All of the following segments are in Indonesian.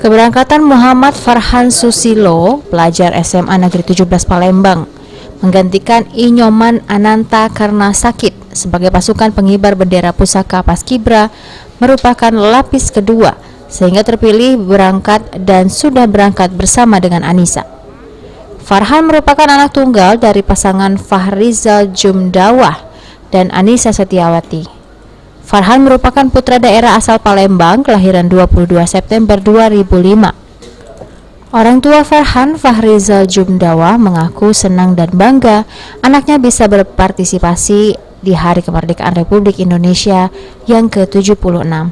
Keberangkatan Muhammad Farhan Susilo, pelajar SMA Negeri 17 Palembang, menggantikan Inyoman Ananta karena sakit sebagai pasukan pengibar bendera pusaka Paskibra merupakan lapis kedua sehingga terpilih berangkat dan sudah berangkat bersama dengan Anissa. Farhan merupakan anak tunggal dari pasangan Fahrizal Jumdawah dan Anissa Setiawati. Farhan merupakan putra daerah asal Palembang, kelahiran 22 September 2005. Orang tua Farhan, Fahrizal Jumdawah, mengaku senang dan bangga anaknya bisa berpartisipasi di Hari Kemerdekaan Republik Indonesia yang ke-76.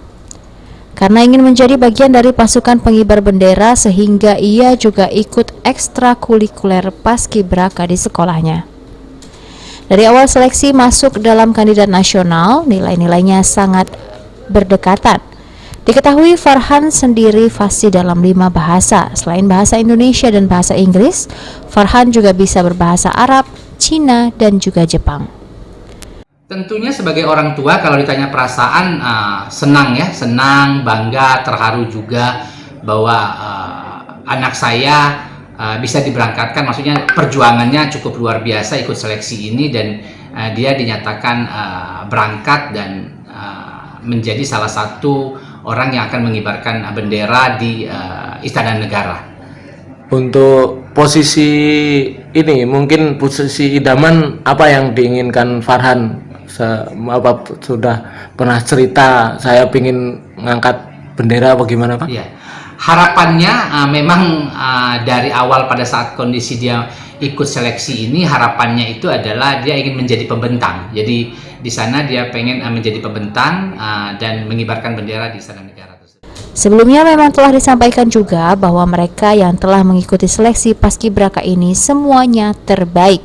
Karena ingin menjadi bagian dari pasukan pengibar bendera sehingga ia juga ikut ekstrakurikuler Paskibraka di sekolahnya. Dari awal seleksi masuk dalam kandidat nasional, nilai-nilainya sangat berdekatan. Diketahui Farhan sendiri fasih dalam 5 bahasa. Selain bahasa Indonesia dan bahasa Inggris, Farhan juga bisa berbahasa Arab, Cina, dan juga Jepang. Tentunya sebagai orang tua kalau ditanya perasaan, senang ya, senang, bangga, terharu juga bahwa anak saya bisa diberangkatkan, maksudnya perjuangannya cukup luar biasa ikut seleksi ini dan dia dinyatakan berangkat dan menjadi salah satu orang yang akan mengibarkan bendera di Istana Negara. Untuk posisi ini, mungkin posisi idaman apa yang diinginkan Farhan? Sudah pernah cerita saya ingin mengangkat bendera bagaimana Pak? Ya. Harapannya memang dari awal pada saat kondisi dia ikut seleksi ini, harapannya itu adalah dia ingin menjadi pembentang. Jadi di sana dia pengen menjadi pembentang dan mengibarkan bendera di Istana Negara tersebut. Sebelumnya memang telah disampaikan juga bahwa mereka yang telah mengikuti seleksi Paskibraka ini semuanya terbaik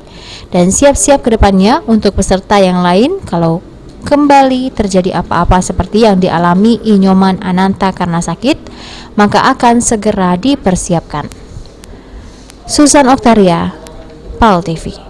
dan siap-siap ke depannya untuk peserta yang lain kalau kembali terjadi apa-apa seperti yang dialami Inyoman Ananta karena sakit, maka akan segera dipersiapkan. Susan Oktaria, PAL TV.